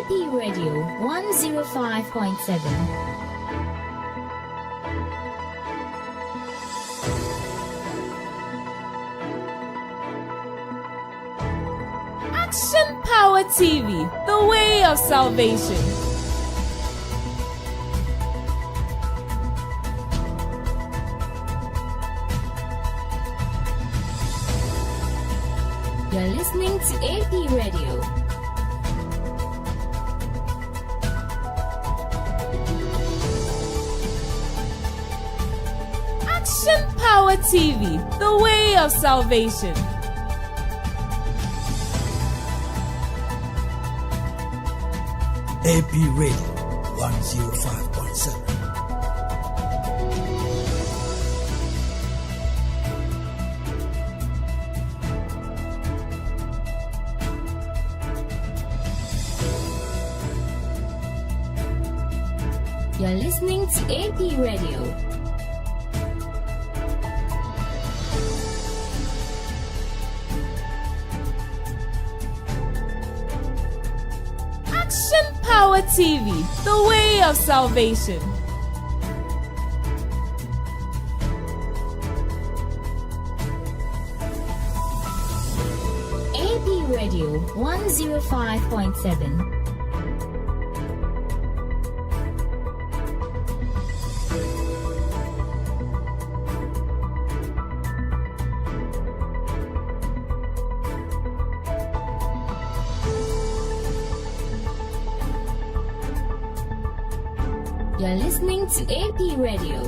AP Radio 105.7. Action Power TV, the way of salvation. You're listening to AP Radio. Action Power TV, the way of salvation. AP Radio 105.7. You're listening to AP Radio. Action Power TV, the way of salvation. AP Radio 105.7. You're listening to AP Radio.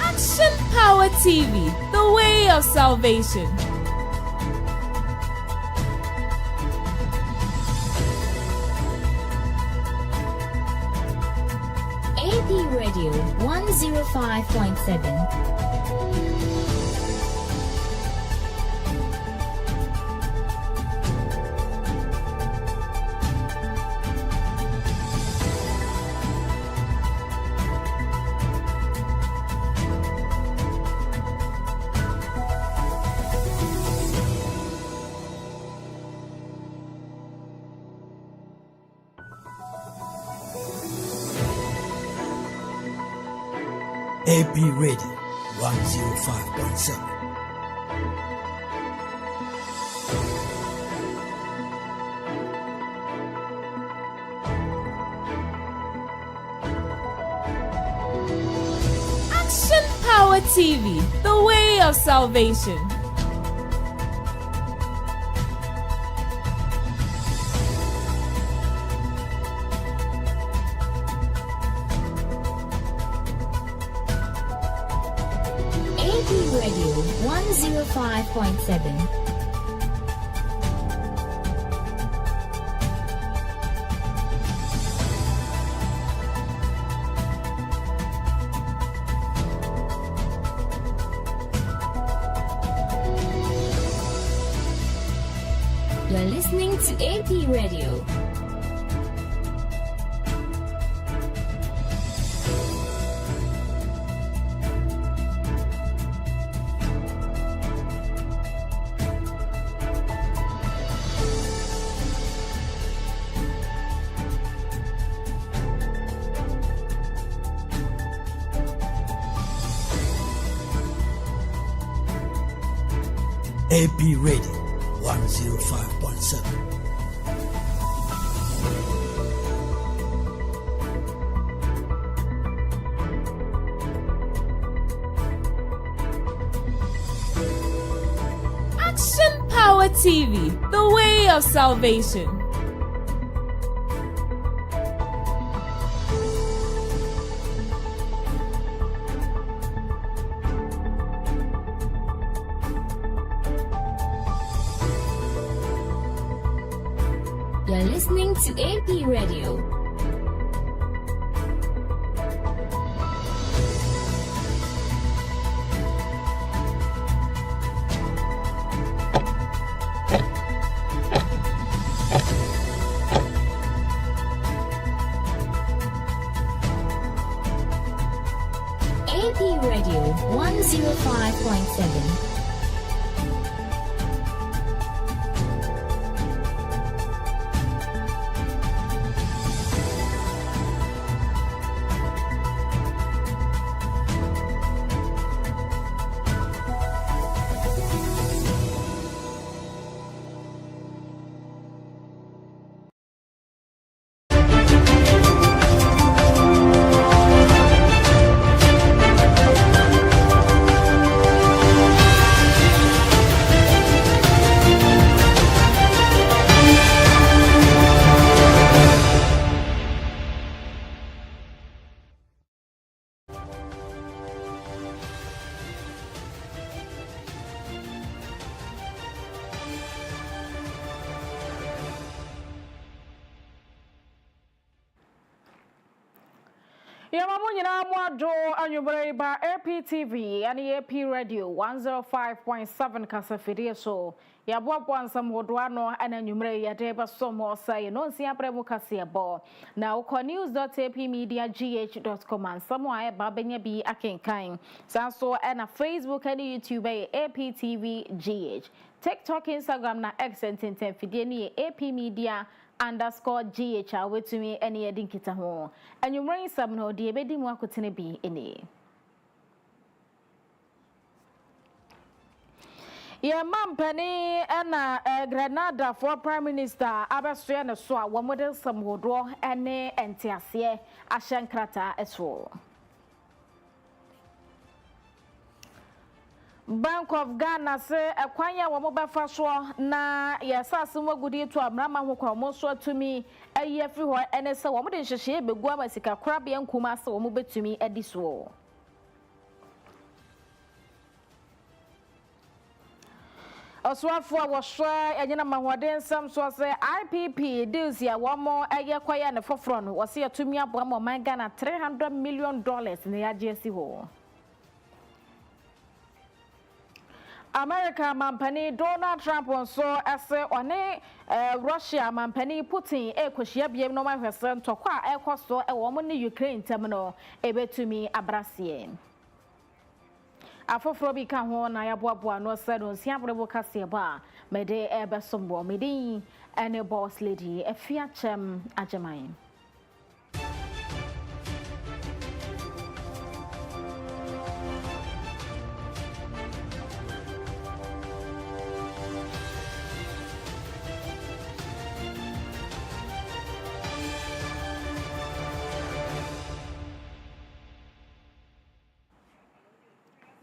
Action Power TV, the way of salvation. AP Radio 105.7. AP Radio 105.7. Action Power TV, the way of salvation. AP Radio 105.7. You're listening to AP Radio. AP Radio 105.7. Action Power TV, the way of salvation. You're listening to AP Radio. Radio 105.7. Yamamunyina mwado anyubre ba APTV and AP Radio 105.7 kasafiri so yabwabwa ansam hodwano ananyumre yadeba somo say no nsia premu kasebo na uko news.apmediagh.com ansamo aye babenya bi akenkan sanso na Facebook and YouTube APTV GH TikTok Instagram na X and fidie ni AP Media _GH awetumi ene yedi nkita ho anyumran sam no de ebedi mu akotene bi ene ye mampani na Grenada for Prime Minister abesoe ne so a wo model sam hodo ene entiase ahyenkrata eso Bank of Ghana say ekwanya wo mobefa so na yesase mogudi to amrama ho kwa mo so tumi ayi afi ho ene se wo mo de nhyehyeye begu amasika korabia nkuma se wo mo betumi adi so Oswafo a wohwe enyina mahode nsam so say IPP deals ya wo mo aye kwaya ne foforo no wo se yatumi aboa mo man Ghana $300 million ne yaje si ho America mampani Donald Trump so ase one Russia mampani Putin ekohia biem no mahwese ntokwa ekoso e wo mo ne Ukraine tem no ebetumi abrasie afoforo bi ka ho na yaboaboa no se no siabrebo kase ba mede ebesombo mede ene boss lady Afia Kyem Agyemang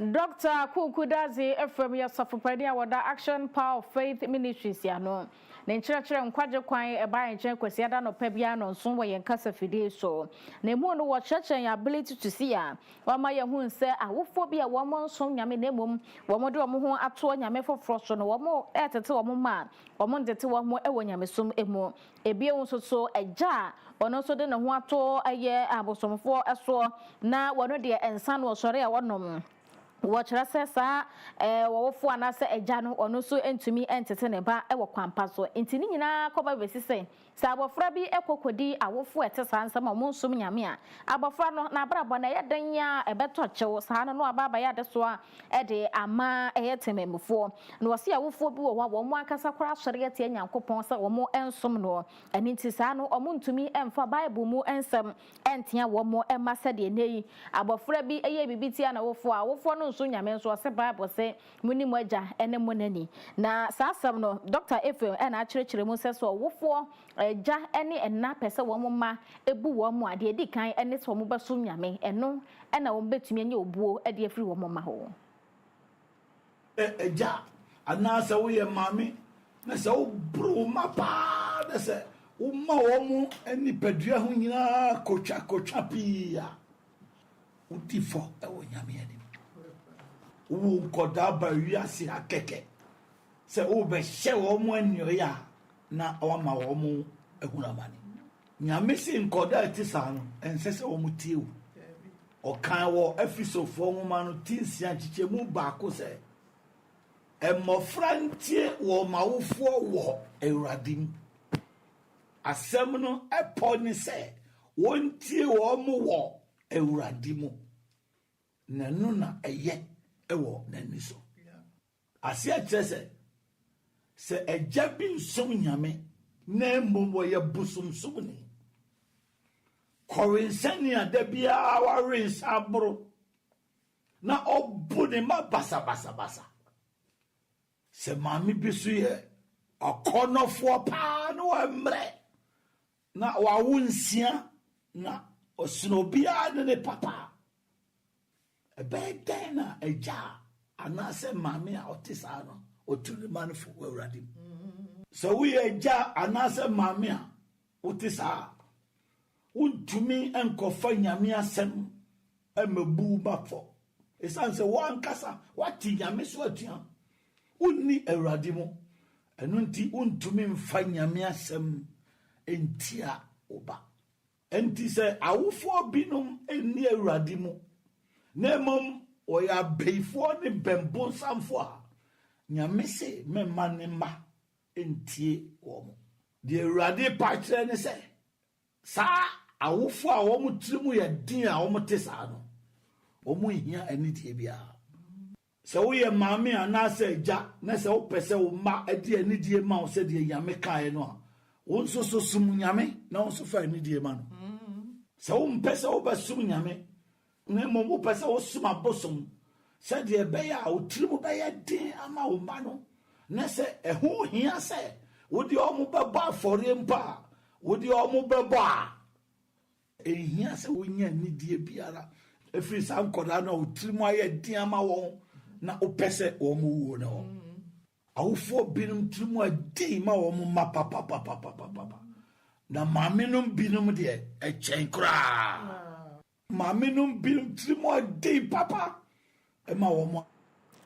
Dr. Kukudazi FM Yasafopadi awada Action Power of Faith Ministries ya no. Na nkyerɛkyerɛ nkwaje kwan eba nkyɛn kwasi ada no pabia no nso wɔ yɛn kasa fidie so. Na emu no wɔ kyerɛkyerɛ ya ability to see ya. Wama yɛ hu nse awofo bi a wɔn nso nyame na emom wɔn de wɔn ho ato nyame foforo so no wɔn ɛtete wɔn ma wɔn ndete wɔn ɛwɔ nyame som emu. Ebie nso so agya ɔno nso de ne ho ato ɛyɛ abosomfo ɛso na wɔn de ensa no ɔsɔre a wɔnom Watchra sesa wofo anase agya no ono so entumi entete ne ba ewo kwampa so entini nyina koba besi se sa abofra bi ekokodi awofo etesa nsam mo nsum nyame a abofra no na abrabo na yedanya ebeto kyew sa no ababa ya de so a ede ama eyetememfo na wose awofo bi wo wo mo akasa kora sɔre yete nyankopɔn sa wo mo ensom no ani nti sa no omo ntumi emfa bible mu ensem entia wo mo ema sade nei abofra bi eye bibitia na wofo a wofo no nso nyame nso ose bible se muni mo agya ene mo nani na saasam no Dr. Afia na akyerɛkyerɛ mu se so wofo agya ene enna pese wo mo ma ebu wo mo ade edi kan ene so mo beso nyame eno na wo betumi anya obuo ade afiri wo mo ma ho agya ana se wo ye mame na se wo bro ma pa na se wo ma wo mo ani padua ho nyina kotwa pia uti fo e wo nyame ani wo koda ba wiase akeke se wo be hye wo mo anyo ya na o ma wo mo ehuna mane nyame si nkoda ati sa no ense se wo mo tie wo o kan wo afisofo mo ma no tinsia chiche mu ba ko se emofrantie wo mawofo wo ewradim asem no eponi se wontie wo mo wo ewradim nanu na eye ewo nani so asia kyerɛ sɛ agya bi nsom nyame na mmom wɔyɛ busumsum ni kɔrensani a da biara warensa aboro na ɔbu ne ma basa sɛ maame bi so yɛ ɔkɔnɔfoɔ paa na wɔmmerɛ na wawo nsia na ɔsena obiara ne papa ɛbɛyɛ dɛn na agya anaasɛ maame a ɔte saa no ɔtu ne ma no fo Awurade mu sɛ woyɛ agya anaasɛ maame a wote saa wontumi nkɔfa nyame asɛm amabu bafɔ ɛsiane sɛ woankasa woate nyame so atua wonni Awurade mu ɛno nti wontumi mfa nyame asɛm ntia wo ba ɛnti sɛ awofoɔ binom nni Awurade mu na mmom wɔyɛ abɛifoɔ ne bɛmbonsamfoɔ a nyame se memma ne mma ntie wɔ mo deɛ Awurade pa kyerɛ ne sɛ saa awofoɔ a wɔn tiri mu yɛ din a wɔn te saa no wɔn nhia anidie biara sɛ woyɛ maame anaasɛ agya na sɛ wopɛ sɛ wo mma adi anidie ma wo sɛ deɛ nyame kaeɛ no a wo nso so som nyame na wo nso fa anidie ma no sɛ wompɛ sɛ wobɛsom nyame na mmom wopɛ sɛ wosom abosom sɛdeɛ ɛbɛyɛ a wo tiri mu bɛyɛ den ama wo mma no na sɛ ɛho hia sɛ wode ɔmo bɛbɔ afɔre mpa a wode ɔmo bɛbɔ a ɛhia sɛ wonya anidie biara ɛfiri saa nkɔdaa no a wo tiri mu ayɛ den ama wɔn na wopɛ sɛ wɔn wuo na wɔn awofoɔ binom tiri mu adi ma wɔn ma papapapapapa na maamenom binom deɛ ɛkyɛn koraa maamenom binom tiri mu adi papa ɛma wɔn.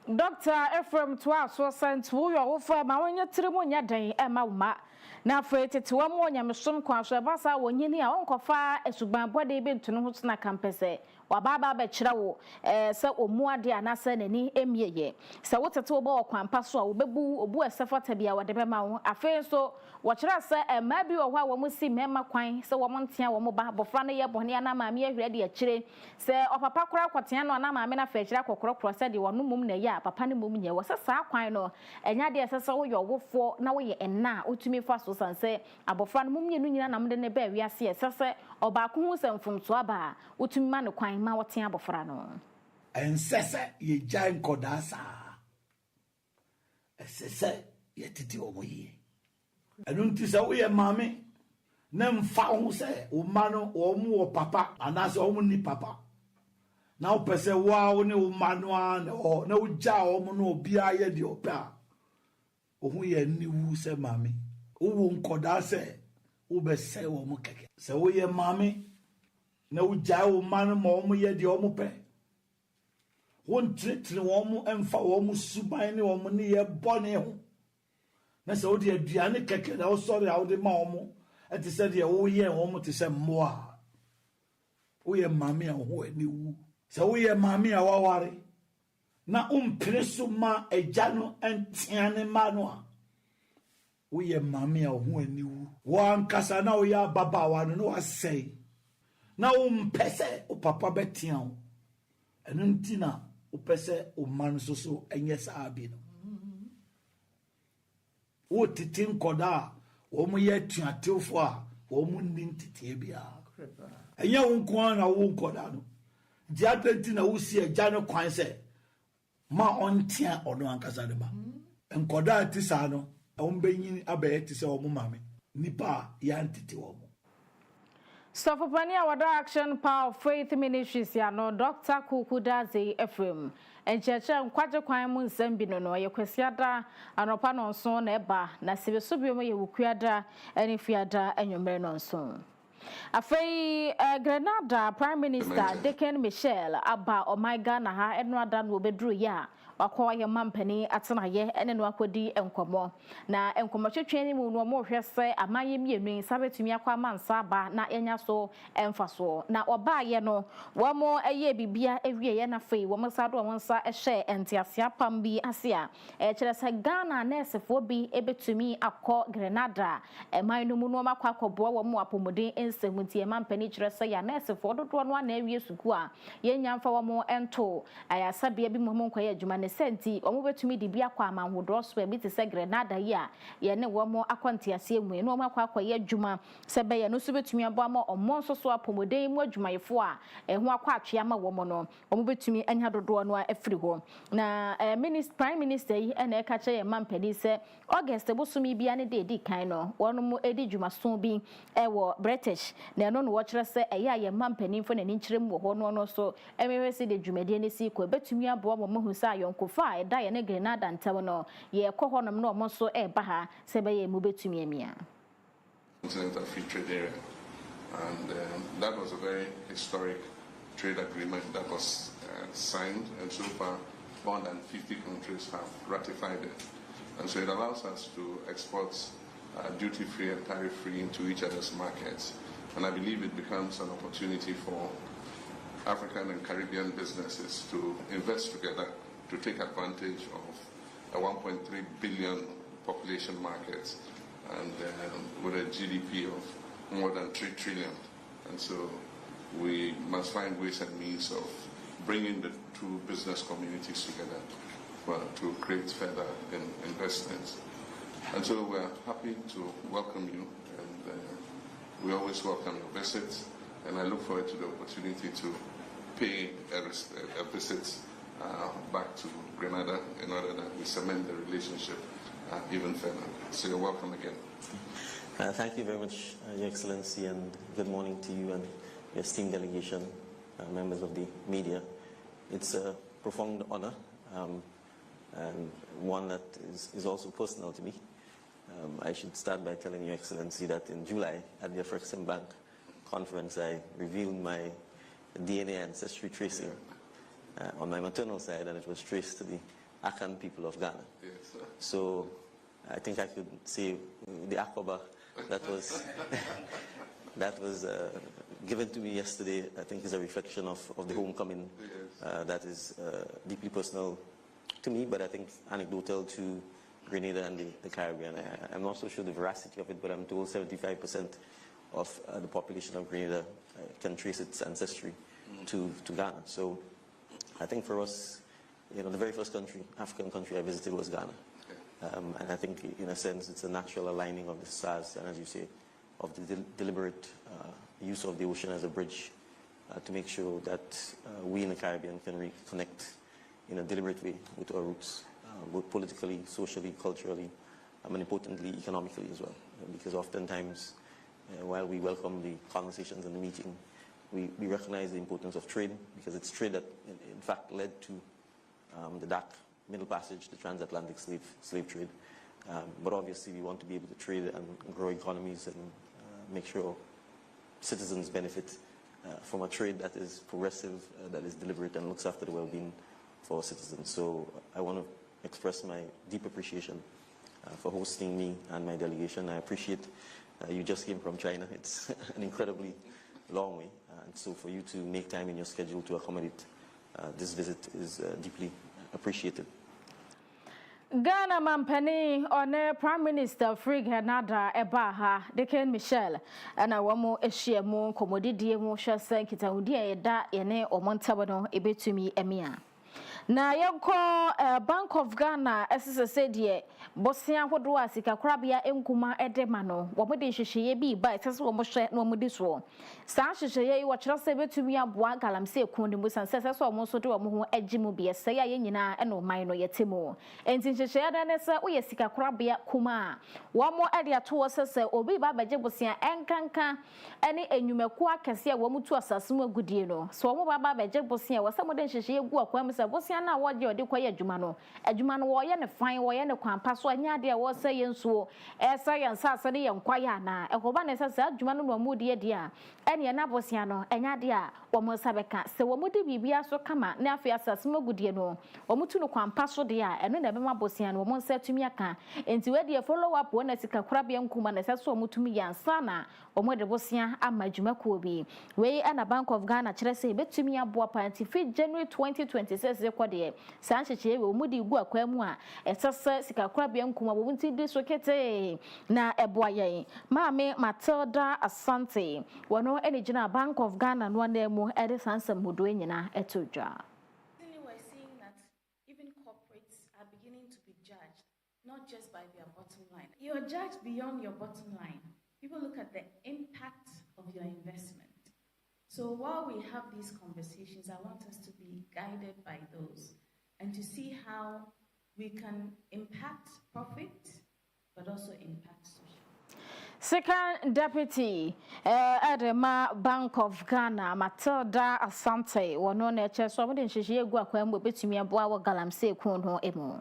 Dr. Ephraim Twaso sent wo yo fa ma wonye tiri mu nya den ɛma wo ma na afei tete wo mo nyamesom kwa so ɛbasa wonyini a wonkɔfa esuban bɔde bi ntono ho tena kampɛsɛ wababa ba kyerɛ wo sɛ omu ade anasa nani emieye sɛ wotete wo bɔ kwampa so a wobebu obu ɛsɛfata bia wode bɛma wo afei so wɔkyerɛ sɛ ɛma bi wɔ hɔ a wɔn si mɛma kwan sɛ wɔn ntea wɔn ba bɔfra no yɛ bɔne ana maame ahwɛ de akyire sɛ ɔpapa kora kɔtea no ana maame na fa akyire akɔkorɔkorɔ sɛ de wɔn mum na yɛ a papa ne mum nyɛ wɔ sɛ saa kwan no ɛnya de ɛsɛ sɛ woyɛ ɔwofoɔ na woyɛ ɛna otumi fa so san sɛ abɔfra no mum nyɛ no nyina nam de ne ba wiase ɛsɛ sɛ ɔbaako ho sɛ mfomso aba otumi ma ne kwan ma wɔtea abɔfra no ɛnsɛ sɛ yɛgya nkɔdaa saa ɛsɛ sɛ yɛtete wɔn yie ɛno nti sɛ woyɛ maame na mfa ho sɛ wo ma no wɔn wɔ papa anaasɛ wɔn ni papa na wopɛ sɛ wo ne wo ma no a na wogya wɔn no obiara yɛ deɛ ɔpɛ a wo ho yɛ niwu sɛ maame wowo nkɔdaa sɛ wobɛsɛ wɔn kɛkɛ sɛ woyɛ maame na wogya wo ma no ma wɔn yɛ deɛ wɔn pɛ wontenetene wɔn mfa wɔn suban ne wɔn ne yɛ bɔne ho na sɛ wode aduane kɛkɛ na wosɔre a wode ma wɔn ɛte sɛ deɛ woyɛ wɔn te sɛ mmoa woyɛ maame a wo ani wu sɛ woyɛ maame a waware na wompere so ma agya no ntea ne ma no a woyɛ maame a wo ani wu woankasa na woyɛ ababaawa no na wasɛe na wompɛ sɛ wo papa bɛtea wo ɛno nti na wopɛ sɛ wo ma no so ɛnyɛ saa bi no wo tete nkɔda a wɔn yɛ tuatewfo a wɔn nni ntete biara ɛnyɛ wo nko na wo nkɔda no gye adɛnti na wosi agya no kwan sɛ ma ɔntea ɔno ankasa ne ba nkɔda a ti saa no wɔn bɛnyini abɛyɛ te sɛ wɔn maame nipa a yɛantete wɔn. Sofopani awada Action Power of Faith Ministries ya no Dr. Kukudazi Ephraim encheche nkwaje kwan mu nsɛm bi no ye kwasiada anopa no nso na eba na sebeso bi mo ye wukuada ene fiada enwumre no nso afei Grenada Prime Minister Deken Michel aba Omega na ha eno ada no obeduru ya wakwa ye mampani atena ye ene no akodi enkomo na enkomo twetwe ni mu no mo hwese amaye mienu sabetumi akwa mansa ba na enya so emfaso na oba ye no wo mo eye bibia ewie ye na fei wo mo sado wo nsa ehye entiasia pam bi ase a kire se Ghana nesefo bi ebetumi akọ Grenada eman no mu no makwa akọbo wo mo apomodin ensemuti mampani kire se ya nesefo dodo no na ewie suku a ye nyamfa wo mo ento ayasabia bi mo nkwa ye adwuma ne senti wo mo betumi di bia kwa amanhodo so e bi te se Grenada yi a ye ne wo mo akwantiase emu no mo akwa ye adwuma se be ye no so betumi abo ama omon so so apomodin mu adwumayefo a ho akwa atwea ma wo mo no wo mo betumi anya dodo no afiri ho na prime minister yi ene ka che ye mampani se August bosumi bia ne de di kan no wono mo edi dwumaso bi wo British na no no wo kire se eya ye mampani fo na ni nkire mu ho no so emewese de dwumade ne si ko betumi abo mo hu sa yonkofa eda ye ne Grenada ntam no ye kọ honom no mo so ba ha se be ye mu betumi amia Continental Free Trade Area, and that was a very historic trade agreement that was signed, and so far more than 50 countries have ratified it, and so it allows us to export duty-free and tariff-free into each other's markets, and I believe it becomes an opportunity for African and Caribbean businesses to invest together to take advantage of a 1.3 billion population market and with a GDP of more than 3 trillion. And so we must find ways and means of bringing the two business communities together to create further investments. And so we're happy to welcome you, and we always welcome your visits, and I look forward to the opportunity to pay a visit back to Grenada in order that we cement the relationship even further. So you're welcome again. Thank you very much, Your Excellency, and good morning to you and your esteemed delegation, members of the media. It's a profound honor, and one that is also personal to me. I should start by telling Your Excellency that in July at the Afrexim Bank conference, I revealed my DNA ancestry tracing on my maternal side, and it was traced to the Akan people of Ghana. Yes. So I think I could say the Akoba that was that was given to me yesterday, I think is a reflection of the homecoming that is deeply personal to me, but I think anecdotal to Grenada and the Caribbean. I'm not so sure the veracity of it, but I'm told 75% of the population of Grenada can trace its ancestry to Ghana. So I think for us, the very first African country I visited was Ghana. And I think, in a sense, it's a natural aligning of the stars, and as you say, of the deliberate use of the ocean as a bridge to make sure that we in the Caribbean can reconnect in a deliberate way with our roots, both politically, socially, culturally, and importantly, economically as well. Because oftentimes, while we welcome the conversations and the meeting, we recognize the importance of trade, because it's trade that, in fact, led to the dark Middle Passage, the transatlantic slave trade. But obviously, we want to be able to trade and grow economies and make sure citizens benefit from a trade that is progressive, that is deliberate, and looks after the well-being for citizens. So I want to express my deep appreciation for hosting me and my delegation. I appreciate you just came from China. It's an incredibly long way. And so for you to make time in your schedule to accommodate this visit is deeply appreciated. Ghana mampani on Prime Minister Free Grenada Ebaha Deken Michel and a woman eshiamu komodidi mu hwese kitahudi eda yene omontabano ebetumi emia na yonko Bank of Ghana SSC de bosia hodo asika krabia enkuma edema no womode hwehweye bi ba sese womohwe no womode so sa hwehweye yi wo kyerese betumi aboa galamse ekun de musan sese so womo so de womo ho agimu bi ese ya nyina eno man no yetemu enti hwehweye da ne se wo sika krabia kuma womo ade ato sese obi ba baje bosia enkanka ene enyumaku akese a womo tu asasemu agudie no so womo ba baje bosia wo samode hwehweye gu akwam se bosia bosia na wo de odi kwaye adwuma no wo ye ne fan wo ye ne kwampa so anya de wo se ye nsuo esa ye nsa ase ne ye nkwaye na ekoba ne sesa adwuma no mu de de a ene na bosia no enya de a wo mo sabeka se wo mo de bibia so kama na Afia asase magudie no wo mutu no kwampa so de a eno na be ma bosia no wo mo nsa tumi aka enti we de follow up wo na sika korabia nkuma na sesa wo mutumi yansa na wo mo de bosia ama adwuma ko bi we ana Bank of Ghana kire se betumi aboa party fi January 2026 rekode san hyehyɛ we wo di gu akwa mu a esese sika korabia nkuma wo nti di so kete na eboa yen maame Matilda Asante wono ene gina Bank of Ghana no na mu ede sansam mudo nyina etodwa. We're seeing that even corporates are beginning to be judged not just by their bottom line. You're judged beyond your bottom line. People look at the impact of your investment. So while we have these conversations, I want us to be guided by those and to see how we can impact profit, but also impact social. Second Deputy Edema Bank of Ghana Matilda Asante wono na eche so mo de nhihye egu akwambo betumi aboa wo galamse kun ho emu.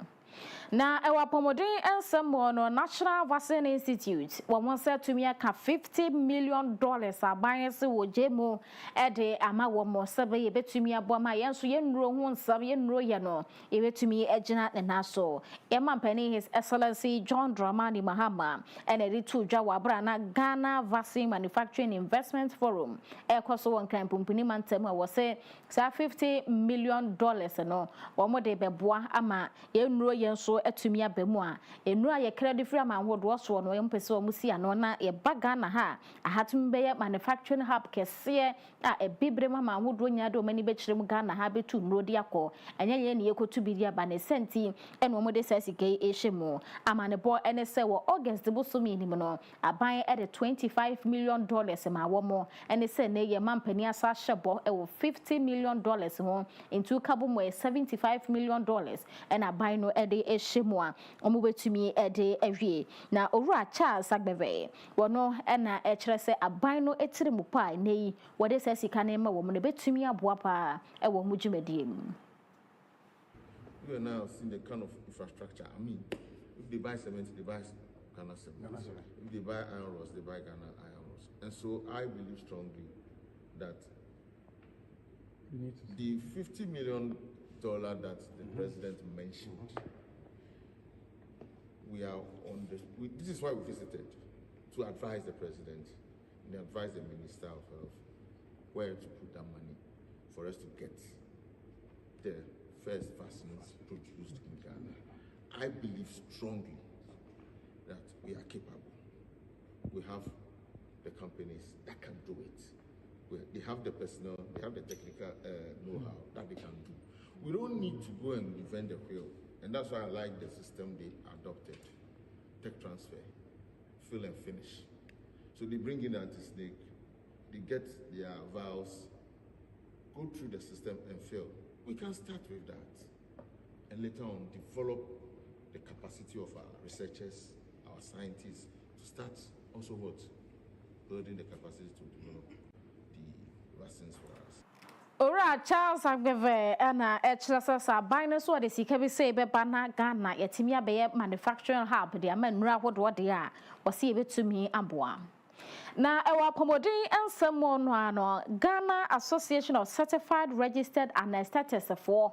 Na ewa pomodin ensemble no National Vaccine Institute wo said to me aka $50 million aban se wo jemu ede ama wo mo sebe ye betumi abo ma yenso ye nnuro hu nsam ye nnuro ye no e betumi egina ne naso e mampani His Excellency John Dramani Mahama ene ri tu dwa wa bra na Ghana Vaccine Manufacturing Investment Forum e koso won kan pumpuni mantem wo se sa $50 million no wo mo de beboa ama ye nnuro ye nso etumi abemu a ennura ye credit free ama hodo so no ye mpese o musi ano na ye baga na ha ahatum be ye manufacturing hub kese a ebibre ma hodo nya de o mani be kirem Ghana ha betu nnuro di akọ enye ye ne ye kotu bi dia ba ne senti eno mo de sasike ehwemu ama ne bo ene se wo August bo so mi nim no aban e de $25 million ma wo mo ene se ne ye mampani asa hyebo e wo $50 million ho into kabo mo $75 million and aban no e de shemwa omo betumi ede awie na owura Charles Agbeve wono na e kire se aban no etire mu pa nei wode se sika na ma wo mo betumi aboa pa e wo mu dwumadie mu. You are now seeing the kind of infrastructure. I mean, if they buy cement, they buy Ghana cement. If they buy iron rods, they buy Ghana iron rods. And so I believe strongly that the $50 million that the president mentioned, we are on this is why we visited, to advise the president and advise the Minister of Health where to put that money for us to get the first vaccines produced in Ghana. I believe strongly that we are capable. We have the companies that can do it. They have the personnel, they have the technical know-how that they can do. We don't need to go and invent the wheel. And that's why I like the system they adopted. Tech transfer, fill and finish. So they bring in anti-snake, they get their vials, go through the system and fill. We can start with that. And later on, develop the capacity of our researchers, our scientists, to start also what? Building the capacity to develop the vaccines for us. Ora Charles Agbeve na echrasa bine so de sika bi say be bana Ghana yetimi abe manufacturing hub de amanura hodo de a wose ye betumi aboa. Na ewa pomodin ensemo no ano Ghana Association of Certified Registered Anesthetists for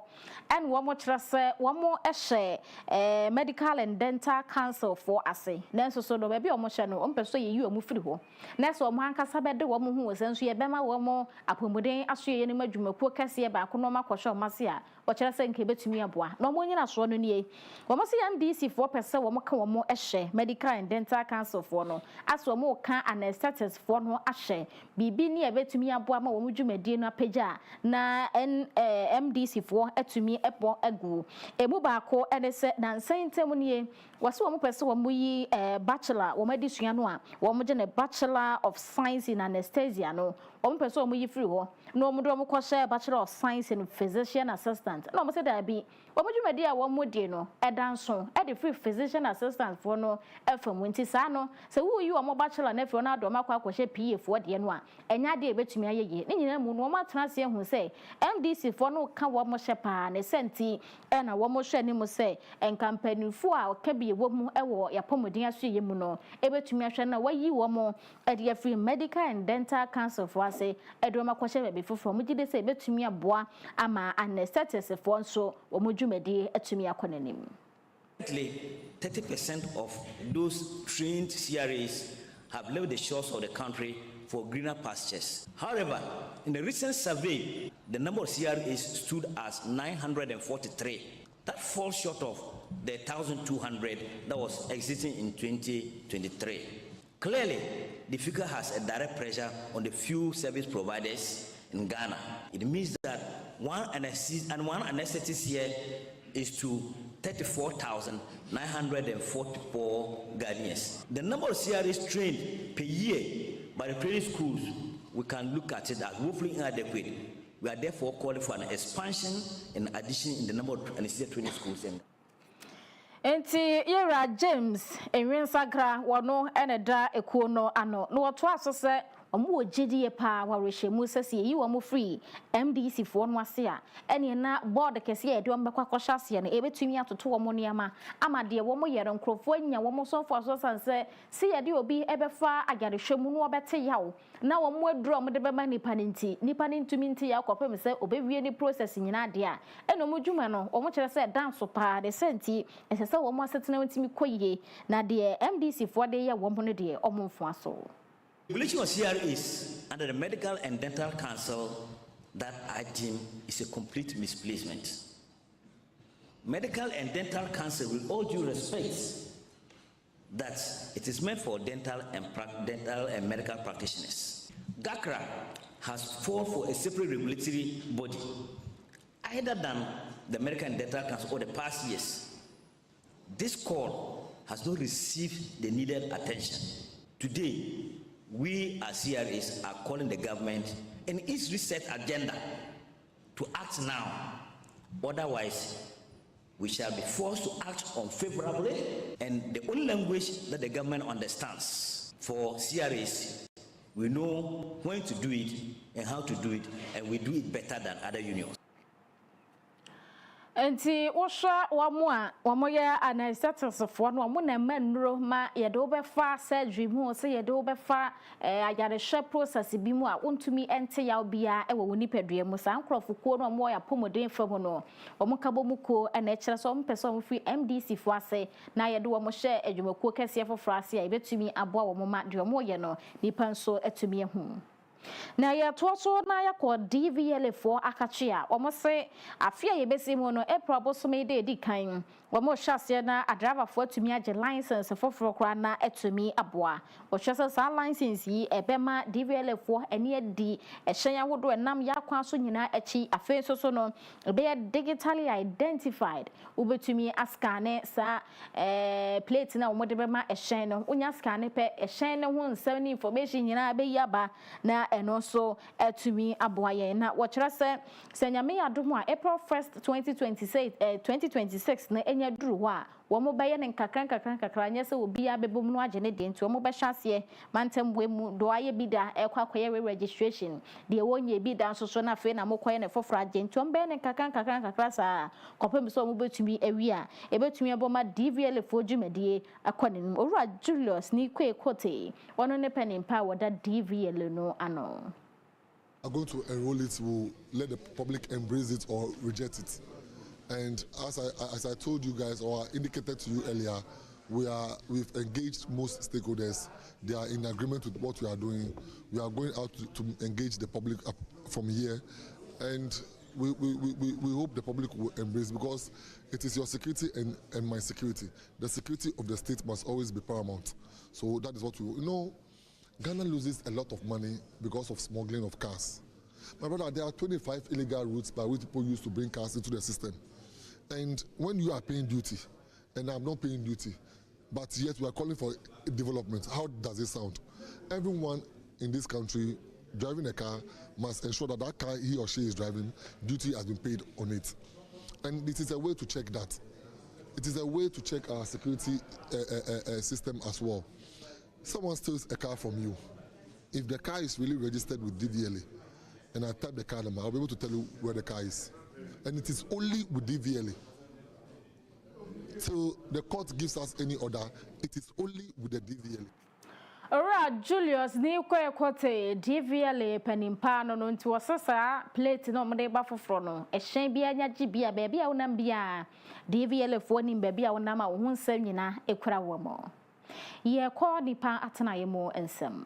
and wo mo kyerese wo mo ehye Medical and Dental Council for ase nanso so do ba bi o mo hye no ompeso ye yi o mu firi ho na so mo ankasa be de wo mo hu wosenso ye bema wo mo apomodin aso ye ne madwumakuo kase ba ko no makɔhye o mase a wo kyerese nke betumi aboa na mo nyina so no nie wo mo se MDC for pese wo mo ka wo mo ehye Medical and Dental Council for no aso mo ka anesthetists for no ahye bibi ni e betumi aboa ma wo mu dwumadie no apeja na MDC for etumi epo agu emu ba ko ene se na nsentem nie wase wo mo pese wo mo yi bachelor wo madisua no a wo mo je ne Bachelor of Science in Anesthesia no wo mo pese wo mo yi free ho no mo do mo ko share Bachelor of Science in Physician Assistant assistant no mo say da bi wo mo dwumadi a wo mo die no edanso e de free physician assistant for no efam nti sa no se wo yi wo mo bachelor na fo na do makwa akwhye PA fo de no a enya de betumi ayeye ne nyina mu no mo atena se hu se MDC fo no ka wo mo hyepa ne senti e na wo mo hwe ni mo se enkampanifo a ka bi wo mu e wo yapomodin aso ye mu no e betumi ahwe na wayi wo mo e de free medical and dental council for ase e do makwhye be fofo mo gide se betumi aboa ama anesthetists for so wo mo dwumadi atumi akonanim. 30% of those trained CRAs have left the shores of the country for greener pastures. However, in the recent survey, the number of CRAs stood as 943. That falls short of the 1,200 that was existing in 2023. Clearly, the figure has a direct pressure on the few service providers in Ghana. It means that one anesthetist here is to 34,944 Ghanaians. The number of CRAs trained per year by the training schools, we can look at it as woefully inadequate. We are therefore calling for an expansion and addition in the number of anesthesia training schools. Enti yera James enwensagra wono eneda ekuo no ano no woto asose omo ogidie pa warehemu sese yi wo free MDC fo no ase a ene na board kese e de ombekwa kwahase ne ebetumi atoto wo mo niama amade wo mo yere nkrofo anya wo mo so fo so sanse se ye de obi ebefa agarehwemu no obete yawo na wo mo aduro mo de bema nipa ntumi nti ya kopem se obewie ni process nyina de a eno mo dwuma no wo mo kire se dance pa de senti ese se wo mo asetena ntimi koyie na de MDC fo de ye wo mo no de o mo mfo aso. Regulation of CRAs under the Medical and Dental Council that I deem is a complete misplacement. Medical and Dental Council, with all due respect, that it is meant for dental and medical practitioners. GACRA has fought for a separate regulatory body, either than the Medical and Dental Council or the past years. This call has not received the needed attention. Today, we as CRAs are calling the government in its reset agenda to act now. Otherwise, we shall be forced to act unfavorably, and the only language that the government understands for CRAs, we know when to do it and how to do it, and we do it better than other unions. Enti wosha wamo ya anesthetists fo no mo na manuro ma ye de obefa surgery mu se ye de obefa ayarehwe process bi mu a wontumi ente ya obia e wo woni padua mu sa nkrofo no mo ya pomoden fam no omo kabo mu ko na ekire so mpese omo free MDC fo ase na ye de wo mo hye adwumakuo kese foforo ase a ebetumi aboa wo mo ma de omo ye no nipa nso etumi ehu. Na ya toso na ya ko DVL for akachia omo se afia ye besi mu no April so me de kan omo hwase na driver for atumi age license for kra na etumi aboa o hwase sa license yi ebema DVL for ene adi ehyen ahodo enam ya kwa so nyina echi afen so no be digitally identified ubetumi askane sa plate na omo de bema ehyen no unya scanne pe ehyen no ho nsam ni information nyina be yaba na eno so etumi aboaye na wo kire se nyame adom a April 1st 2026 na enya duru ho a wo mo baye ne nkakran nya se obi abebom no age ne de nti wo mo be hwase mantem mu do aye bida ekwakoye registration de wonye bida so na fe na mokoye ne foforo age nti wo be ne nkakran sa kopem so mo betumi awi a ebetumi aboma DVL fo dwumadie akonenim owura Julius ni Kote wono ne penimpa woda DVL no ano are going to enroll it, will let the public embrace it or reject it. And as I told you guys or indicated to you earlier, we've engaged most stakeholders. They are in agreement with what we are doing. We are going out to engage the public from here, and we hope the public will embrace, because it is your security and my security. The security of the state must always be paramount. So that is what we know. Ghana loses a lot of money because of smuggling of cars. My brother, there are 25 illegal routes by which people used to bring cars into the system. And when you are paying duty, and I'm not paying duty, but yet we are calling for development, how does it sound? Everyone in this country driving a car must ensure that that car he or she is driving, duty has been paid on it. And this is a way to check that. It is a way to check our security system as well. Someone steals a car from you. If the car is really registered with DVLA, and I type the car number, I'll be able to tell you where the car is. And it is only with DVLA. So the court gives us any order, it is only with the DVLA. Alright, Julius, ni kwa kote DVLA penimpa no nti wasasa plate no mde ba foforo no ehyen bia nya gibia ba bia wonam bia DVLA fo ni ba bia wonam a wo nsam nyina ekura wo mo ye ko nipa atena ye mo ensam.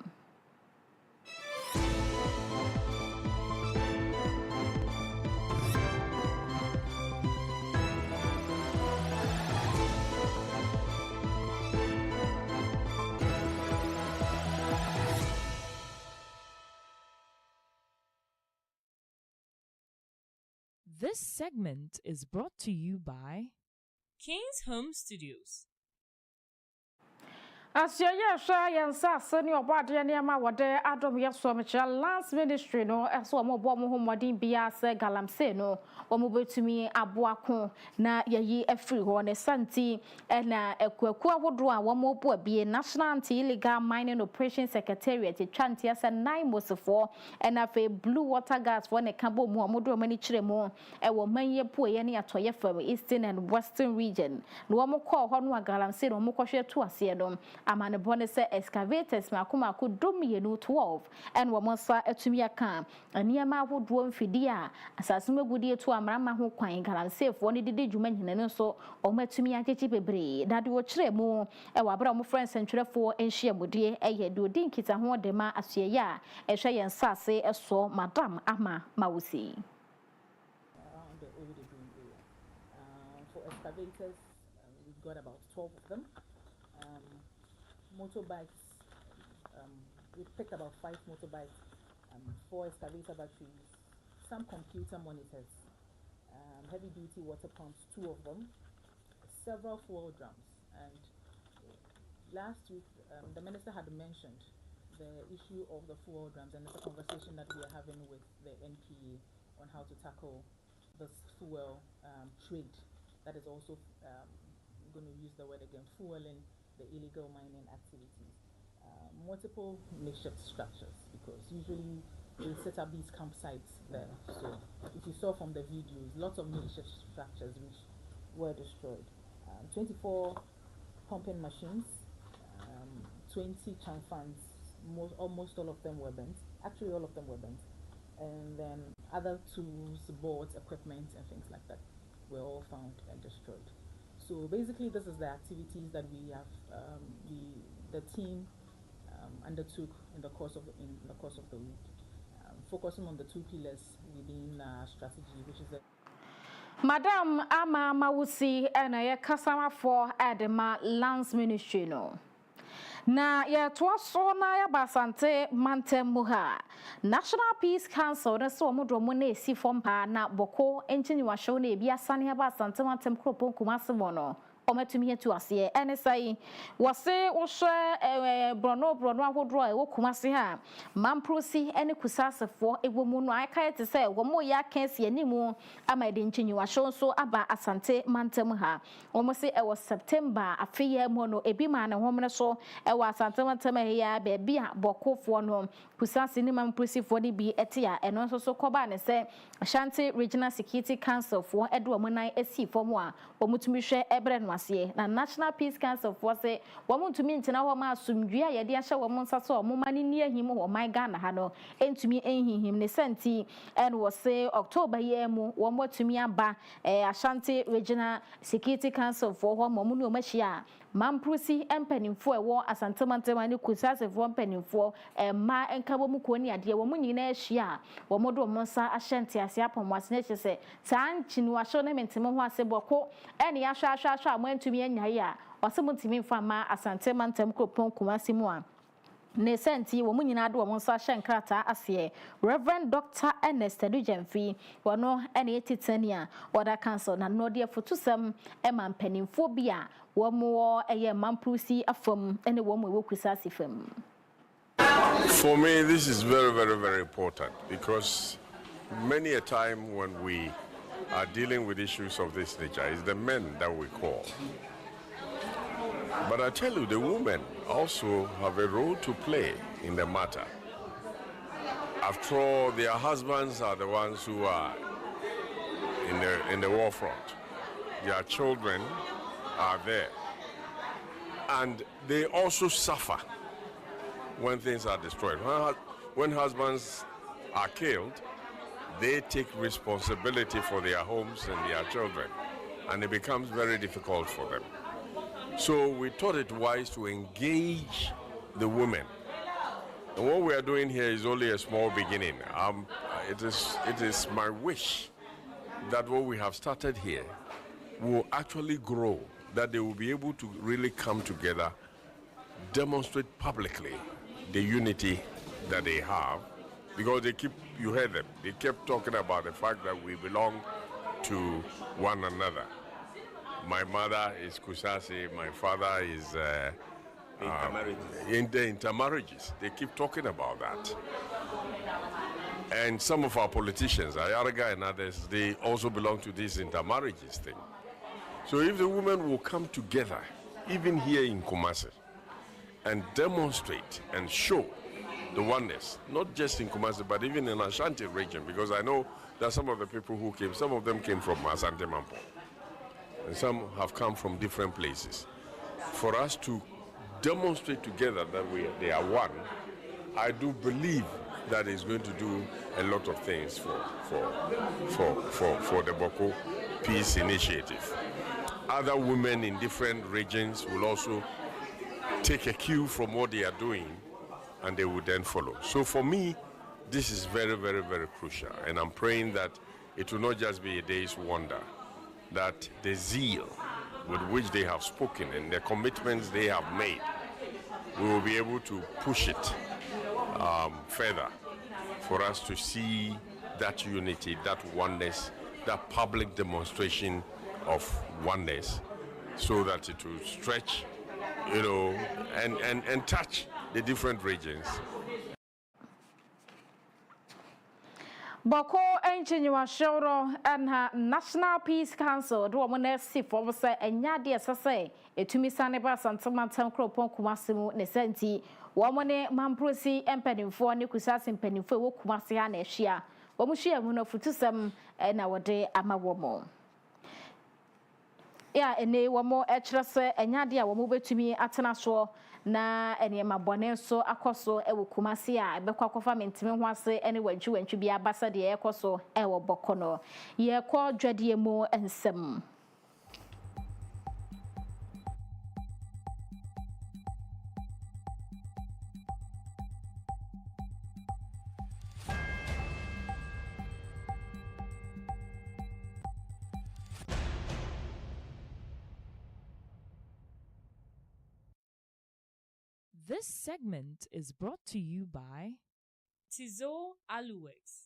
This segment is brought to you by King's Home Studios. As your yansa seni obade niama wode adom yeso mecha last ministry no eso mo bo mo homodin bia se galamse no omo betumi aboako na yayi afri ho ne santi na ekwaku ahodo a wo mo bo abie National Anti-Illegal Mining Operation Secretariat twanti asa 9 mosefo na fe Blue Water Gas for ne kabo mu omodo mani kire mu e wo manye po ye ne atoye fam Eastern and Western region no wo mo call ho no galamse no mo kwohwe to ase no amane bone se excavators makoma ko domienu 12 and womonsa atumi aka aniama ahodo mfidi a asase megudie to amrama ho kwan galansefo ne didi dwuma nyine so omatumi ajeje bebre dade wo kire mu e wabra mo friends ntwerefo enhia mudie eye de odin kita ho de ma asuye a ehwe yen sase eso madam ama mawusi the Ovidebin area. For excavators, we've got about 12 of them. Motorbikes, we've picked about 5 motorbikes, 4 excavator batteries, some computer monitors, heavy duty water pumps, 2 of them, several fuel drums. And last week, the minister had mentioned the issue of the fuel drums, and it's a conversation that we are having with the NPA on how to tackle this fuel trade that is also going to use the word again, fueling the illegal mining activities. Multiple makeshift structures, because usually they set up these campsites there. So if you saw from the videos, lots of makeshift structures which were destroyed. 24 pumping machines, 20 chunk fans, almost all of them were burnt. Actually, all of them were burnt. And then other tools, boards, equipment, and things like that were all found and destroyed. So basically, this is the activities that we have, the team undertook in the course of the week, focusing on the 2 pillars within our strategy, which is the Madam Ama Mawusi and a customer for Adema Lands Ministry no. Na ya twaso na ya basante mantem muha National Peace Council na so omodo mo na esi fompa na boko enchini wa show na ebia sane ya basante mantem kropon kumase mono ometumi hetu ase NSI wase wo hwe brono ahodro a wo kumase ha mamprosi ene kusasefo ewomu no aka ete se wo mo ya kanse animu ama de nchini wa show so aba asante mantem ha wo mo se e wo September afeya mo no ebi ma na homne so e wo asante mantem ya be bia bokofo no kusase ni mamprosi fo ni bi ete a eno so koba ne se Ashanti Regional Security Council for edo mo nan esi fomu a wo mutumi hwe ebre no na National Peace Council for say womuntumi ntina ho ma asumdua ye de ahye wo nsa so mo mani ni ahim ho my Ghana ha no entumi enhihim ne santi and was say October year mu wo motumi aba Ashanti Regional Security Council for ho mo mu no machia Mamprosi empanimfo ewo asantemantema ni kusasefo empanimfo ma enkabo mu ko ni ade wo mu nyina ahia wo modo mo nsa ahyente ase apomwase ne kyese tanchinu ahyo ne mentemo ho aseboko ene ahwa amantumi anya ya wasemutimi mfa ma asantemantam kropon kumasimu a ne senti wo munyina do wo nsa hyenkrata ase Reverend Dr. Ernest Adujemfi wono ene titania oda council na no de fotusam ema mpanimfo bia wo mo eye mamprusi afam ene wo mo wokusasi fam. For me, this is very, very, very important, because many a time when we are dealing with issues of this nature, it's the men that we call. But I tell you, the women also have a role to play in the matter. After all, their husbands are the ones who are in the war front. Their children are there. And they also suffer when things are destroyed. When husbands are killed, they take responsibility for their homes and their children, and it becomes very difficult for them. So we thought it wise to engage the women. And what we are doing here is only a small beginning. It is my wish that what we have started here will actually grow, that they will be able to really come together, demonstrate publicly the unity that they have, because you heard them, they kept talking about the fact that we belong to one another. My mother is Kusasi, my father is in the intermarriages. They keep talking about that. And some of our politicians, Ayaraga and others, they also belong to this intermarriages thing. So if the women will come together, even here in Kumasi, and demonstrate and show the oneness, not just in Kumasi, but even in Ashanti region, because I know that some of the people who came, some of them came from Asante Mampo, and some have come from different places. For us to demonstrate together that they are one, I do believe that is going to do a lot of things for the Boko Peace Initiative. Other women in different regions will also take a cue from what they are doing, and they will then follow. So for me, this is very, very, very crucial, and I'm praying that it will not just be a day's wonder, that the zeal with which they have spoken and the commitments they have made, we will be able to push it further for us to see that unity, that oneness, that public demonstration of oneness, so that it will stretch, and touch the different regions. Boko engineer Shoro and her National Peace Council do a see for say and yadia say a to Miss Saneba Santama Tankro Kumasimu Nesenti, Womane Mamprosi and Pennyfo Nikusas and Pennyfo Kumasian Eshia, Womushia Munofutusam and our day Amawomo. Ya ene wamo etrese enyadia wamo betumi atena so na enema bone so akoso ewo Kumasi a ebekwa kofa mentime ho ase ene wadwu bia basa de ekoso ewo bokono ye ko dwadie mu ensem. This segment is brought to you by Tizo Aluwex.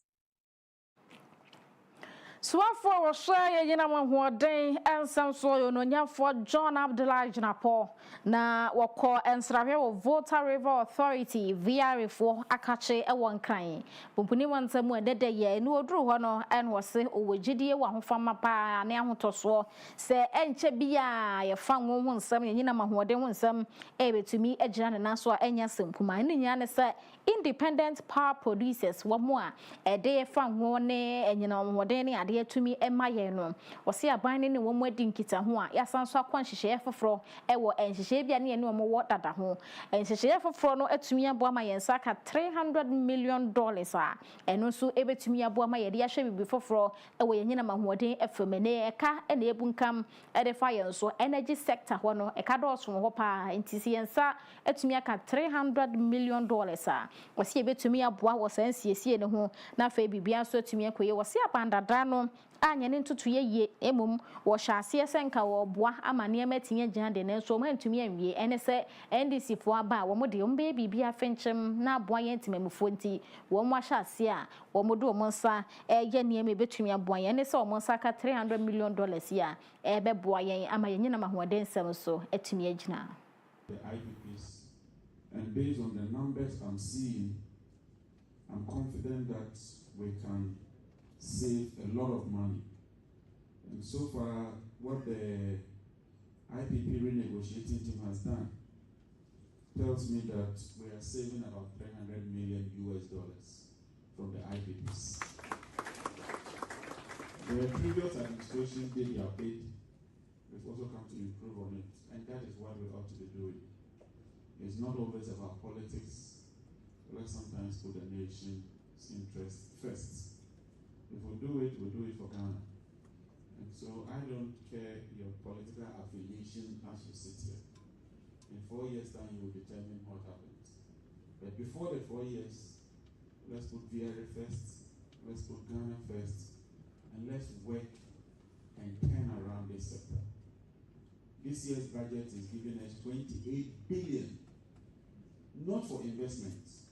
Swafo was share yina mahwoden ensam so no nyafo John Abdullah Jinapo na wako ensrawe wo Volta River Authority VRF akache ewon kan bumpuni wansam edede ye ni oduru ho no en wose owogidie wa hofama pa ne ahotoso se enche bia ye fa won nsam yina mahwoden nsam ebetumi agina ne naso a enya semkuma ni nya ne se independent power producers wamo a ede fa won ne enyina mahwoden ne ade atumi emaye no wose aban ne wo mwadi nkita ho a yasanso akwan hyehyeye foforo ewo enhyehyeye bia ne wo wo dada ho enhyehyeye foforo no atumi abo ama yensa ka $300 million a eno so ebetumi abo ama ye de ahwe bibi foforo ewo yenyina mahoden efemene eka ena ebunkam ede fa yenso energy sector ho no eka do so ho pa ntisi yensa atumi aka $300 million a wose ebetumi abo awo sansiesie ne ho na fa bibia so atumi akoye wose abandada no anya ne ntutu ye emum wo hyase senka wo boa amane amatinye gina de ne so mantumi anwie ene se NDC fo aba wo mode mbe bibia fenkyem na aboa ye ntimamufo nti wo mo hyase a wo mode wo nsa ye ne me betumi aboa ye ne se wo nsa ka $300 million ya ebe boa ye ama ye nyina mahoden sem so atumi agina the IPPs, and based on the numbers I'm seeing, I'm confident that we can save a lot of money And so far, what the IPP renegotiating team has done tells me that we are saving about $300 million from the IPPs. The previous administration did their bit. We've also come to improve on it, and that is what we ought to be doing. It's not always about politics. Let's sometimes put the nation's interest first. If we do it for Ghana. And so I don't care your political affiliation as you sit here. In 4 years' time, you will determine what happens. But before the 4 years, let's put VRA first, let's put Ghana first, and let's work and turn around this sector. This year's budget is giving us $28 billion, not for investments,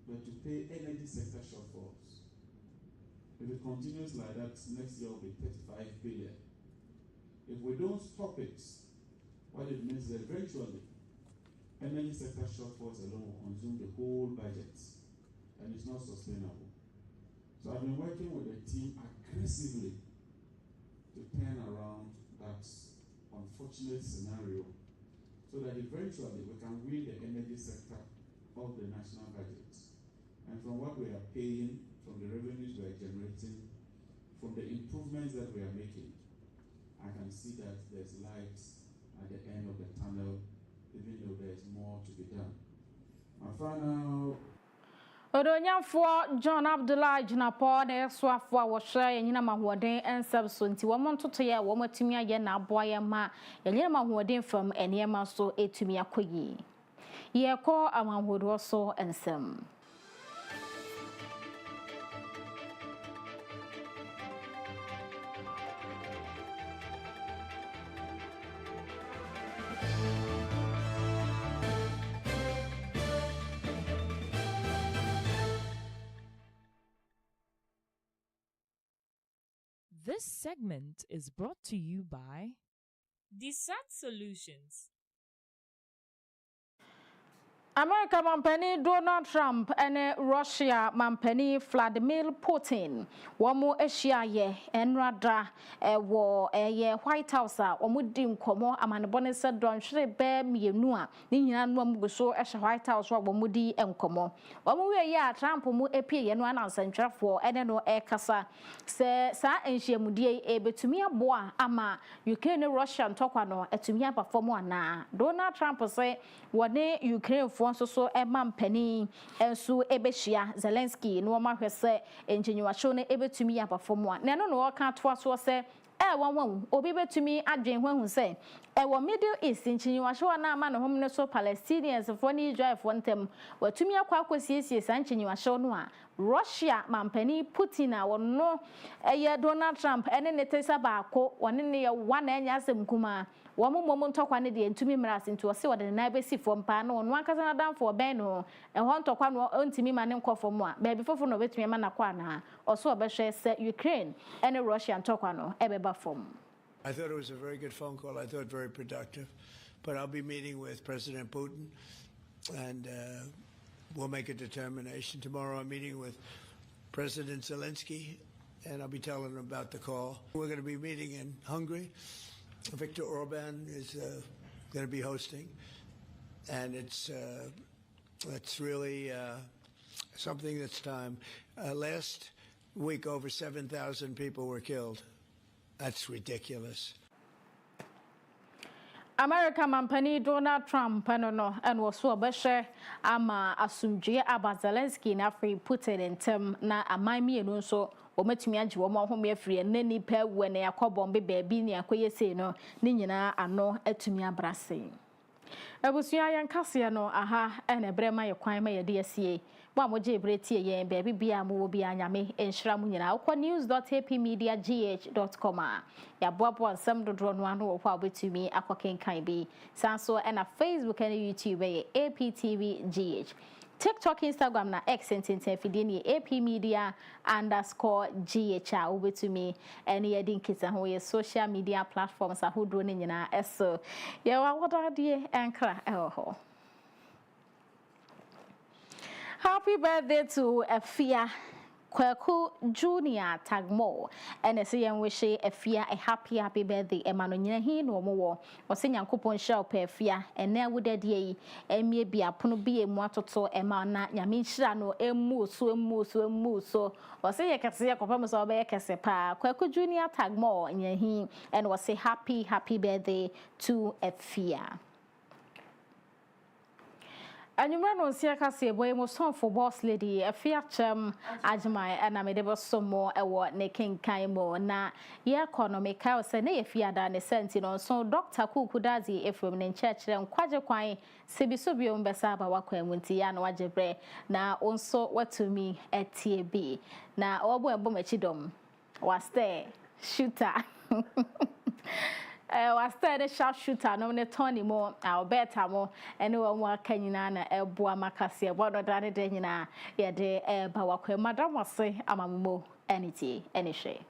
but to pay energy sector shortfalls. If it continues like that, next year will be $35 billion. If we don't stop it, what it means is eventually, energy sector shortfalls alone will consume the whole budget, and it's not sustainable. So I've been working with the team aggressively to turn around that unfortunate scenario so that eventually we can win the energy sector of the national budget. And from what we are paying, from the revenues we are generating, from the improvements that we are making, I can see that there's light at the end of the tunnel, even though there's more to be done. My final Odonyamfo John Abdullah Jinapo na Swafo a wohwe yanyina mahoden ensab so nti wo montoto ye wo matumi aye na aboa ma yanyina mahoden fam enema so etumi akoyi ye ko amanhodo so ensam. This segment is brought to you by Desat Solutions. America Mampani Donald Trump and Russia Mampani Vladimir Putin wamu eshia ye enrada wo ye White House a omudi nkomo amanebone se donhwere be mienu a ni nyina no amuguso ehye White House wa bomudi enkomo wamu we ye Trump mu epie ye no anansantwafo ene no ekasa se sa enhyiamudie ebetumi aboa ama Ukraine Russia ntokwa no etumi abafomo ana Donald Trump say wone Ukraine so mampani ensu ebehia Zelensky no ma hwese enjinyuahwe no ebetumi abafomo a na no no ka to aso se wanwan obi betumi adwen hwahu se wo Middle East enjinyuahwe na ama no hom ne so Palestinians for ni Israel for ntem watumi akwa akosiesie san enjinyuahwe no a Russia mampani Putin a wono Donald Trump ene netesa baako wone ne ye wana anya asem kuma wamumom ntokwa ne de ntumi mras nti wose wode na besi fom pa no no akasa na danfo ben no ho ntokwa no ntimi ma ne nkofo mo a ba bi fofo no betumi ma na kwa na oso obehwe se Ukraine and Russia ntokwa no ebeba fom. I thought it was a very good phone call. I thought very productive. But I'll be meeting with President Putin and we'll make a determination. Tomorrow I'm meeting with President Zelensky and I'll be telling him about the call. We're going to be meeting in Hungary. Viktor Orban is going to be hosting, and it's really something that's time. Last week, over 7,000 people were killed. That's ridiculous. America Mampani Donald Trump no and was so obehwe ama asumdwe aba Zelensky na free Putin ntem na amami enu so ometumi agye wo ma home afiri na nipa we na yakobombe baabi ne akoyese no ni nyina ano atumi abrase abusua yankase no aha ene brema ye kwan ma ye de asie bo amoje ebreti ye baabi bia mo bi anyame enhira mu nyina akọ news.apmediagh.com ya boabo ansam dodro no ano wo kwa betumi akokenkan bi sanso ena Facebook and YouTube ye APTVGH TikTok, Instagram, na X fidini APmedia_GH over to me any edin kids and who social media platforms are who do nyina eso. Yeah, what are the anchor? Happy birthday to Afia. Kwaku Junior Tagmo and a say wish Afia a happy birthday Emmanuel he no more or sing Yankupon shell per Afia and now would ye and may be a puno be a mototo emana Yamisha no emu so or say I can see a compromise or a casepa Kwaku Junior Tagmo in your he and was say happy birthday to Afia. And you run on Siakasi, boy, was song for boss lady, Afia Kyem, Agyemang, and I made ever some more award, King Kyem, na ye economic house, and if you had done a sentinel, so Dr. Kukudazi, if women in church, and Quajaquine, Sibisubium Besaba Waquem, Wintian, Wajebre, now also what to me at TB. Now, all boy, Bomachidom was there, shooter. Was there a sharpshooter, no one Tony more, our better more, and no one Kenyana, a boa macasia, what a daddy, ya de Bawakwe, Madame was say, I'm a mo, any shade.